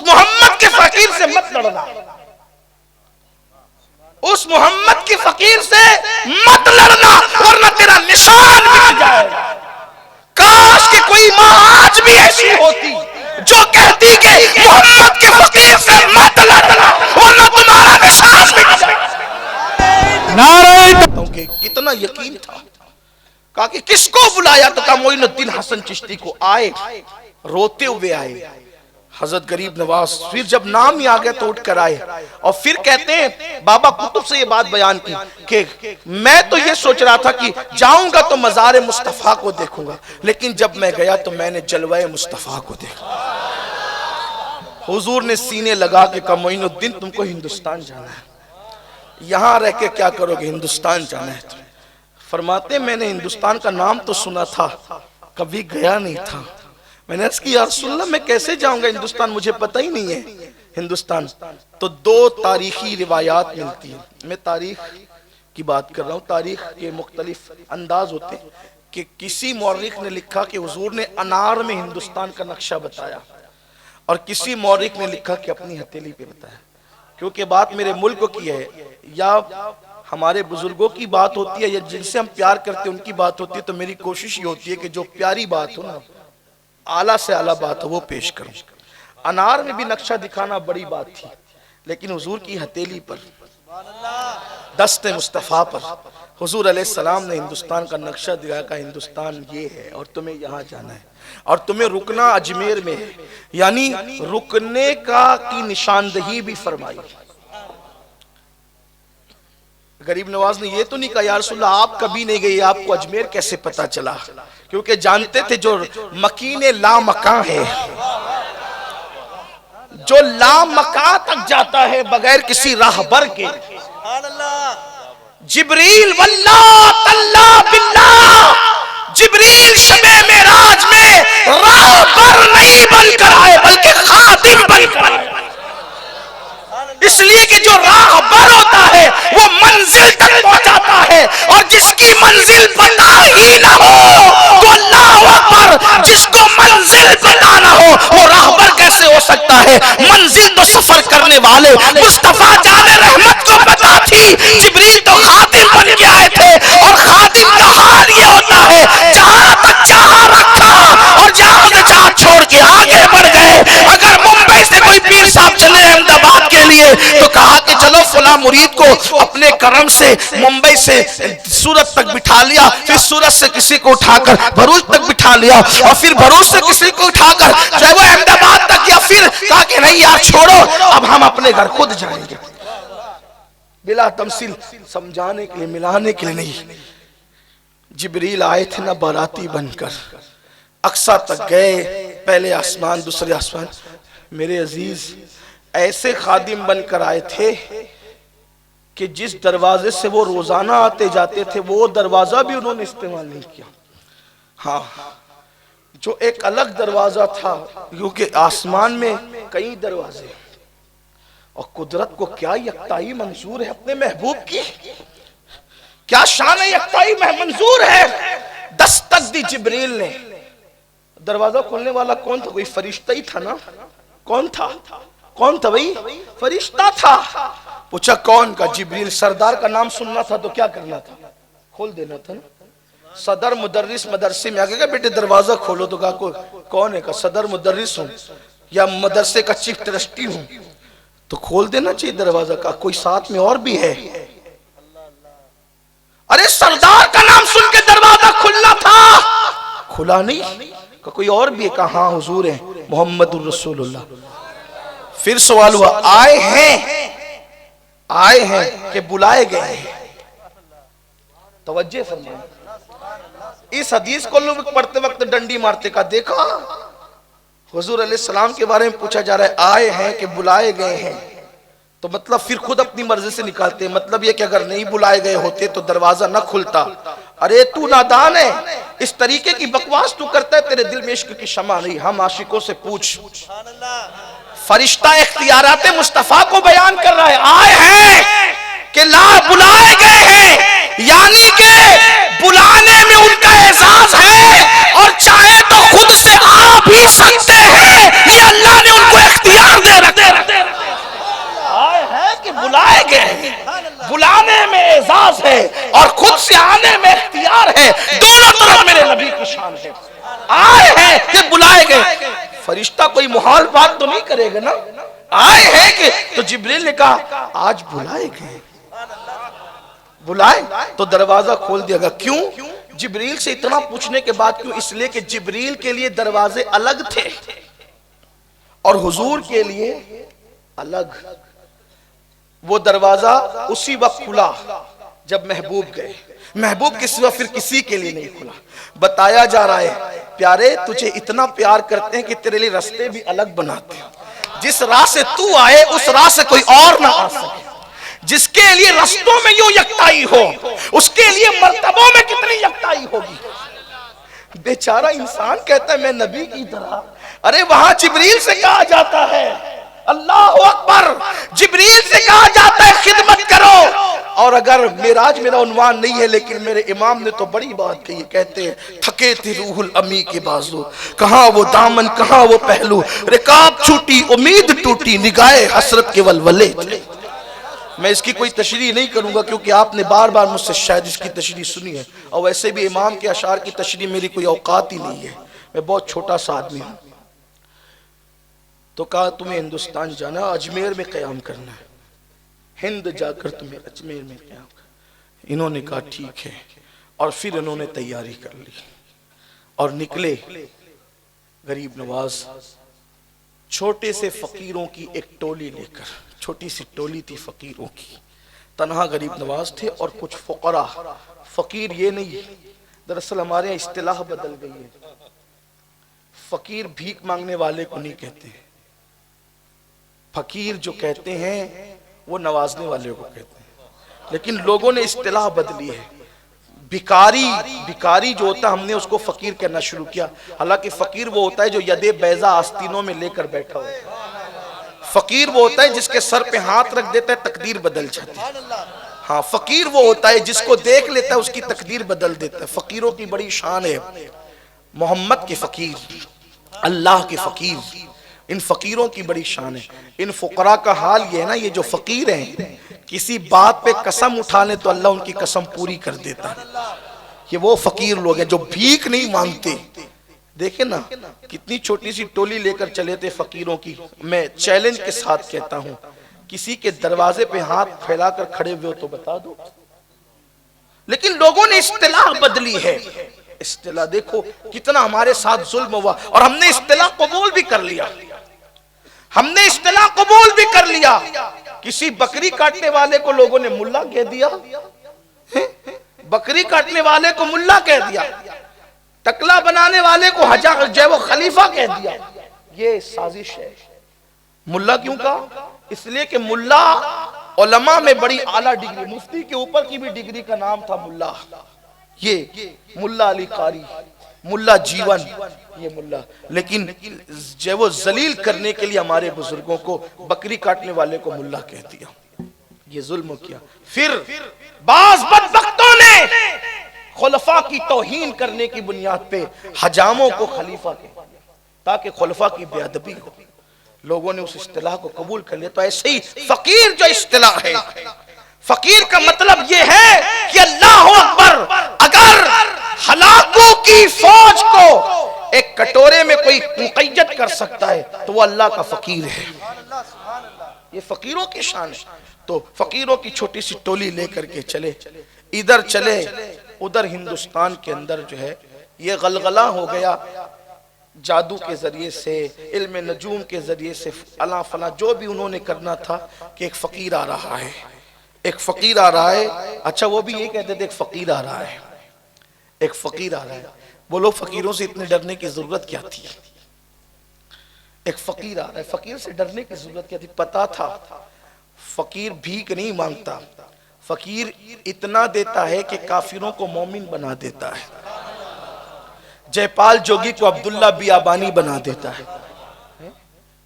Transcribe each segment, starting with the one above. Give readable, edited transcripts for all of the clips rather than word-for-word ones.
उस मोहम्मद के फकीर से मत लड़ना, उस मोहम्मद के फकीर से मत लड़ना, वरना तेरा निशान मिट जाएगा। काश कि कोई मां आज भी ऐसी होती जो कहती कि मोहम्मद के फकीर से मत लड़ना, वरना तुम्हारा निशान मिट जाएगा। नारे कितना यकीन था। कहा कि किसको बुलाया, तो कहा मोइनुद्दीन हसन चिश्ती को। आए, रोते हुए आए हजरत गरीब नवाज। फिर जब नाम ही आ गया तो उठ कर आए और फिर कहते हैं बाबा कुतुब से ये बात बयान की कि मैं तो ये सोच रहा था कि जाऊंगा तो मज़ार मुस्तफ़ा को देखूंगा, लेकिन जब मैं गया तो मैंने जलवाए मुस्तफ़ा को देखा। हुजूर ने सीने लगा के कहा मोइनुद्दीन तुमको हिंदुस्तान जाना है, यहां रह के क्या करोगे, हिंदुस्तान जाना है तुम्हें। फरमाते मैंने हिंदुस्तान का नाम तो सुना था, कभी गया नहीं था। मैंने अर्ज़ की या रसूलल्लाह मैं कैसे जाऊंगा हिंदुस्तान, मुझे पता ही नहीं है हिंदुस्तान। तो दो तारीखी रिवायात मिलती है, मैं तारीख की बात कर रहा हूँ। तारीख के मुख्तलिफ अंदाज होते हैं कि किसी मौरिख ने लिखा कि हुजूर ने अनार में हिंदुस्तान का नक्शा बताया, और किसी मौरिख ने लिखा कि अपनी हथेली पे बताया। क्योंकि बात मेरे मुल्क की है या हमारे बुजुर्गों की बात होती है या जिनसे हम प्यार करते हैं उनकी बात होती है, तो मेरी कोशिश ये होती है कि जो प्यारी बात हो ना, आला से आला बात हो, वो पेश करूं। अनार में भी नक्शा दिखाना बड़ी बात थी, लेकिन हुजूर की हथेली पर, दस्ते मुस्तफ़ा पर हुजूर अलैहिस्सलाम ने हिंदुस्तान का नक्शा दिखाया का हिंदुस्तान ये है और तुम्हें यहाँ जाना है और तुम्हें रुकना अजमेर में है, यानी रुकने का की निशानदही भी फरमाई। गरीब नवाज ने ये तो नहीं कहा या रसूलल्लाह आप कभी नहीं गए, आपको अजमेर कैसे पता चला, क्योंकि जानते थे जो मकीने लामकां है, जो लामकां तक जाता है बगैर किसी राहबर के। जिब्रील वल्लाह तल्ला बिल्लाह, जिब्रील शबे मेराज में राहबर नहीं बनकर आए बल्कि खादिम बनकर आए। इसलिए कि जो राहबर होता है वो मंजिल तक पहुंचाता है, और जिसकी मंजिल पता ही ना हो तो अल्लाहु अकबर, जिसको मंजिल पता ना हो वो राहबर कैसे हो सकता है। मंजिल तो सफर करने वाले मुस्तफा जाने रहमत को पता थी, जिब्रील तो खादिम बन के आए थे, और खादिम का हाल ये होता है जहां तक चाह रखा और जहां से चाह छोड़ के आगे बढ़ गए। अगर मुंबई से कोई पीर साहब चले अहमदाबाद के लिए तो कहा कि चलो फला मुरीद को अपने करम से मुंबई से सूरत तक बिठा लिया, फिर सूरत से किसी को उठाकर भरूच तक बिठा लिया, और फिर भरूच से किसी को उठाकर चाहे वो अहमदाबाद तक, या फिर कहा कि नहीं यार छोड़ो अब हम अपने घर खुद जाएंगे। बिला तमसील समझाने के लिए, मिलाने के लिए नहीं। जिब्रील आए थे ना बाराती बनकर, अक्सा तक गए, पहले आसमान दूसरे आसमान। मेरे अजीज ऐसे खादिम बनकर आए थे कि जिस दरवाजे से वो रोजाना आते जाते थे वो दरवाजा भी उन्होंने इस्तेमाल नहीं किया। हाँ, जो एक अलग दरवाजा था, क्योंकि आसमान में कई दरवाजे, और कुदरत को क्या यकताई मंजूर है अपने महबूब की, क्या शान यकताई मंजूर है। दस्तक दी जिब्रील ने, दरवाजा खोलने वाला कौन था, कोई फरिश्ता ही था ना। कौन था, कौन था भाई, फरिश्ता था। पूछा कौन का, जिब्रील। सरदार का नाम सुनना था तो क्या करना था, खोल देना था ना। सदर मुदर्रिस मदरसे में आ गया, बेटे दरवाजा खोलो, तो कहा कौन है, का सदर मुदर्रिस हूँ या मदरसे का चीफ ट्रस्टी हूँ, तो खोल देना चाहिए दरवाजा। का कोई साथ में और भी है, अरे सरदार का नाम सुन के दरवाजा खुलना था, खुला नहीं। का कोई और भी है, कहा हाँ हुजूर है मोहम्मदुर रसूलुल्लाह। फिर सवाल हुआ आए हैं कि बुलाए गए हैं। तवज्जो फरमाइए, इस हदीस को लोग पढ़ते वक्त डंडी मारते का देखा, हुजूर अलैहिस्सलाम के बारे में पूछा जा रहा है, आए हैं कि बुलाए गए हैं, तो मतलब फिर खुद अपनी मर्जी से निकालते हैं। मतलब ये कि अगर नहीं बुलाए गए होते तो दरवाजा न खुलता। अरे तू नादान है, इस तरीके की बकवास तू करता है, तेरे दिल में इश्क की शमा नहीं। हम आशिकों से पूछ, फरिश्ता इख्तियाराते मुस्तफा को बयान कर रहा है, आए हैं कि ला बुलाए गए हैं, यानी कि बुलाने में उनका एजाज है, और चाहे तो खुद से आ भी सकते हैं, ये अल्लाह ने उनको इख्तियार दे नवाज है और खुद से आने में इख्तियार है। दोनों तरफ मेरे नबी की शान है। आए हैं कि बुलाए गए। फरिश्ता कोई मुहाल बात तो नहीं करेगा ना। आए हैं कि तो जिब्रील ने कहा आज बुलाए गए। बुलाए तो दरवाजा खोल दिया गया। क्यों? जिब्रील से इतना पूछने के बाद क्यों? इसलिए कि जिब्रील के लिए दरवाजे अलग थे और हुजूर के लिए अलग। वो दरवाजा उसी वक्त खुला जब महबूब गए। महबूब के सिवा फिर किसी के लिए नहीं खुला। बताया जा रहा है प्यारे तुझे इतना प्यार करते हैं कि तेरे लिए रास्ते भी अलग बनाते हैं। जिस राह से तू आए उस राह से कोई और ना आ सके। जिसके लिए रास्तों में यूं यकताई हो उसके लिए मर्तबों में कितनी यकताई होगी। बेचारा इंसान कहता है मैं नबी की तरह। अरे वहां जिब्रील से कहा जाता है अल्लाह अकबर, जिब्रील से कहा जाता है खिदमत करो। और अगर मेराज मेरा उन्वान नहीं है लेकिन मेरे इमाम ने तो बड़ी बात कही। कहते हैं थके थे रूहुल अमी के बाजू, कहां वो दामन कहां वो पहलू, रिकाब छूटी उम्मीद टूटी निगाहे हसरत के वलवले। मैं इसकी कोई तशरीह नहीं करूंगा क्योंकि आपने बार बार मुझसे शायद इसकी तशरीह सुनी है और वैसे भी इमाम के अशार की तशरीह मेरी कोई औकात ही नहीं है। मैं बहुत छोटा सा आदमी हूं। तो कहा तुम्हें हिंदुस्तान जाना, अजमेर में क़याम करना है, हिंद जाकर तुम्हें अजमेर में क़याम करना। इन्होंने कहा ठीक है और फिर इन्होंने तैयारी कर ली और निकले। गरीब नवाज छोटे से फकीरों की एक टोली लेकर, छोटी सी टोली थी फकीरों की, तन्हा गरीब नवाज थे और कुछ फुकरा। फकीर ये नहीं, दरअसल हमारे यहाँ इस्तिलाह बदल गई है। फकीर भीख मांगने वाले को नहीं कहते। फकीर जो कहते हैं वो नवाजने वाले को कहते हैं, लेकिन लोगों ने इस्तिलाह बदली है। भिकारी, भिकारी जो होता है हमने उसको फकीर कहना शुरू किया। हालांकि फकीर वो होता है जो यदे बैजा आस्तीनों में लेकर बैठा होता है। फकीर वो होता है जिसके सर पे हाथ रख देता है तकदीर बदल जाती है। हाँ, फकीर वो होता है जिसको देख लेता है उसकी तकदीर बदल देता है। फकीरों की बड़ी शान है। मोहम्मद के फकीर, अल्लाह के फकीर, इन फकीरों की बड़ी शान है। इन फुकरा का हाल ये है ना, ये जो फकीर हैं किसी बात पे कसम उठा ले तो अल्लाह उनकी कसम पूरी कर देता है। ये वो फकीर लोग हैं जो भीख नहीं मांगते। देखे ना कितनी छोटी सी टोली लेकर चले थे फकीरों की। मैं चैलेंज के साथ कहता हूं किसी के दरवाजे पे हाथ फैलाकर खड़े हुए हो तो बता दो। लेकिन लोगों ने इस्तिलाह बदली है। इस्तिलाह देखो कितना हमारे साथ जुल्म हुआ और हमने इस्तिलाह कबूल भी कर लिया। हमने इस्तिलाह कबूल भी कर लिया। किसी बकरी काटने वाले को लोगों ने मुल्ला कह दिया। बकरी काटने वाले को मुल्ला कह दिया, टकला बनाने वाले को हजार जय वो खलीफा कह दिया। ये साजिश है। मुल्ला क्यों कहा? इसलिए कि मुल्ला उलमा में बड़ी आला डिग्री, मुफ्ती के ऊपर की भी डिग्री का नाम था मुल्ला। ये मुल्ला अली कारी, मुल्ला जीवन, ये मुल्ला। लेकिन जब वो जलील करने के लिए हमारे बुजुर्गों को बकरी काटने वाले को मुल्ला कह दिया, ये जुल्म किया। फिर बाज बदबख्तों ने खुलफा की तौहीन करने की बुनियाद पे हजामों को खलीफा कह दिया ताकि खुलफा की बेअदबी हो। लोगों ने उस इस्तिलाह को कबूल कर लिया। तो ऐसे ही फकीर जो इस्तिलाह है, फकीर का मतलब यह है कि अल्लाह अकबर, अगर हलाकों की फौज को एक कटोरे में कोई मुक़य्यद कर सकता है तो वो अल्लाह का फकीर है। ये फकीरों की शान है। तो फकीरों की छोटी सी टोली लेकर के चले, इधर चले उधर हिंदुस्तान के अंदर जो है ये गलगला हो गया जादू के जरिए से, इल्म नजूम के जरिए से, अला फला जो भी उन्होंने करना था कि एक फकीर आ रहा है, एक फकीर आ रहा है। अच्छा वो भी ये कहते थे एक फकीर आ रहा है, एक फकीर आ रहा है। बोलो फकीरों से इतने डरने की जरूरत क्या थी? एक फकीर आ रहा है, फकीर से डरने की जरूरत क्या थी? पता था फकीर भीख नहीं मांगता, फकीर इतना देता है कि काफिरों को मोमिन बना देता है, जयपाल जोगी को अब्दुल्ला बियाबानी बना देता है।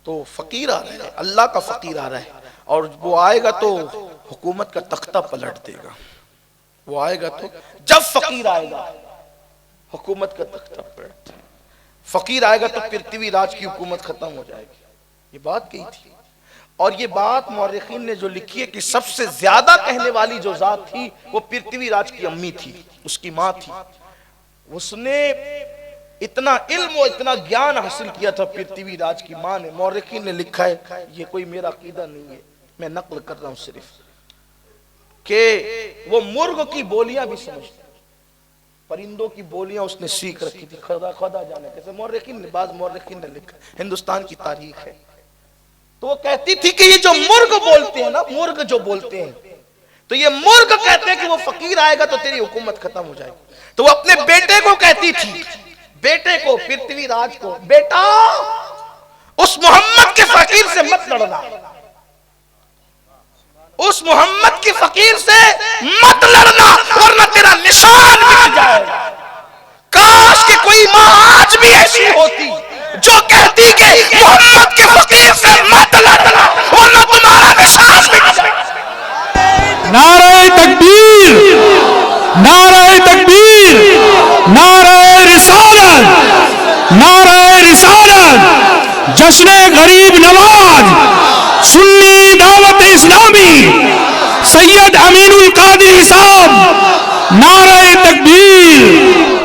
तो फकीर आ रहा है, अल्लाह का फकीर आ रहा है और वो आएगा तो हुकूमत का तख्ता पलट देगा। वो आएगा तो जब फकीर आएगा हुकूमत का तख्ता पलट देगा। फकीर आएगा तो पृथ्वी राज की हुकूमत खत्म हो जाएगी। ये बात कही थी। और ये बात मौरखीन ने जो लिखी है कि सबसे ज्यादा कहने वाली जो जात थी वो पृथ्वीराज की अम्मी थी, उसकी माँ थी। उसने इतना इल्म और इतना ज्ञान हासिल किया था पृथ्वीराज की माँ ने। मौरखीन ने लिखा है, ये कोई मेरा अकीदा नहीं है, मैं नकल कर रहा हूं सिर्फ, कि वो मुर्ग की बोलियां भी समझती, परिंदों की बोलियां उसने सीख रखी थी। खुदा खुदा जाने कैसे मौरखीन ने, बाज मौरखीन ने लिखा, हिंदुस्तान की तारीख है। तो वो कहती थी कि ये जो मुर्ग बोलते हैं ना, मुर्ग जो बोलते हैं, तो ये मुर्ग कहते हैं कि वो फकीर आएगा तो तेरी हुकूमत खत्म हो जाएगी। तो वो अपने बेटे को कहती थी, बेटे को, पृथ्वीराज को, बेटा उस मोहम्मद के फकीर से मत लड़ना, उस मोहम्मद के फकीर से मत लड़ना, वरना तेरा निशान मिट जाएगा। काश कि कोई मां आज भी ऐसी होती जो कहती कि मोहम्मद के फकीर से मत लड़ना, वरना तुम्हारा निशान मिट जाएगा। नारे तकबीर, नारे तकबीर, नारे रिसालत, नारे रिसालत, जश्न गरीब नवाज, सुन्नी दावत इस्लामी, सैयद अमीनुल कादिरी साहब, नारे तकबीर।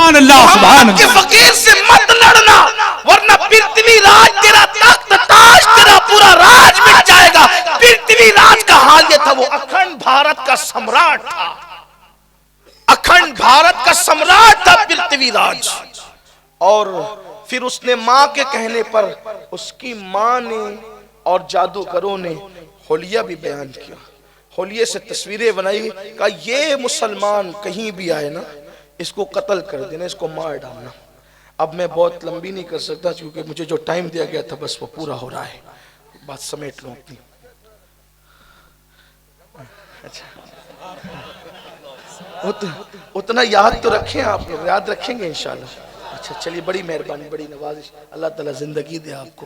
सुभान अल्लाह, सुभान मोहम्मद के फकीर से मत लड़ना, वरना पृथ्वीराज तेरा तख्त ताज, तेरा पूरा राज मिट जाएगा। पृथ्वीराज का हाल ये था, वो अखंड भारत का सम्राट था, अखंड भारत का सम्राट था पृथ्वीराज। और फिर उसने मां के कहने पर उसकी मां ने और जादूगरों ने होलिया भी बयान किया, होलिये से तस्वीरें बनाई, कहा ये मुसलमान कहीं भी आए ना, इसको कत्ल कर देना, इसको मार डालना। अब मैं बहुत लंबी नहीं कर सकता क्योंकि मुझे जो टाइम दिया गया था बस वो पूरा हो रहा है, बात समेट लो अपनी। अच्छा, उतना याद तो रखें, आप लोग याद रखेंगे इंशाल्लाह। अच्छा चलिए, बड़ी मेहरबानी, बड़ी नवाजिश, अल्लाह ताला जिंदगी दे आपको,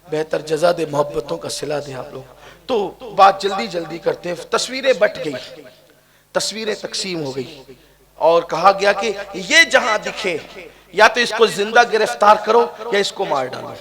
बेहतर जजा दे, मोहब्बतों का सिला दे आप लोग। तो बात जल्दी जल्दी करते हैं। तस्वीरें बट गई, तस्वीरें तकसीम हो गई और कहा गया कि ये जहां दिखे या तो इसको जिंदा गिरफ्तार करो या इसको मार डालो।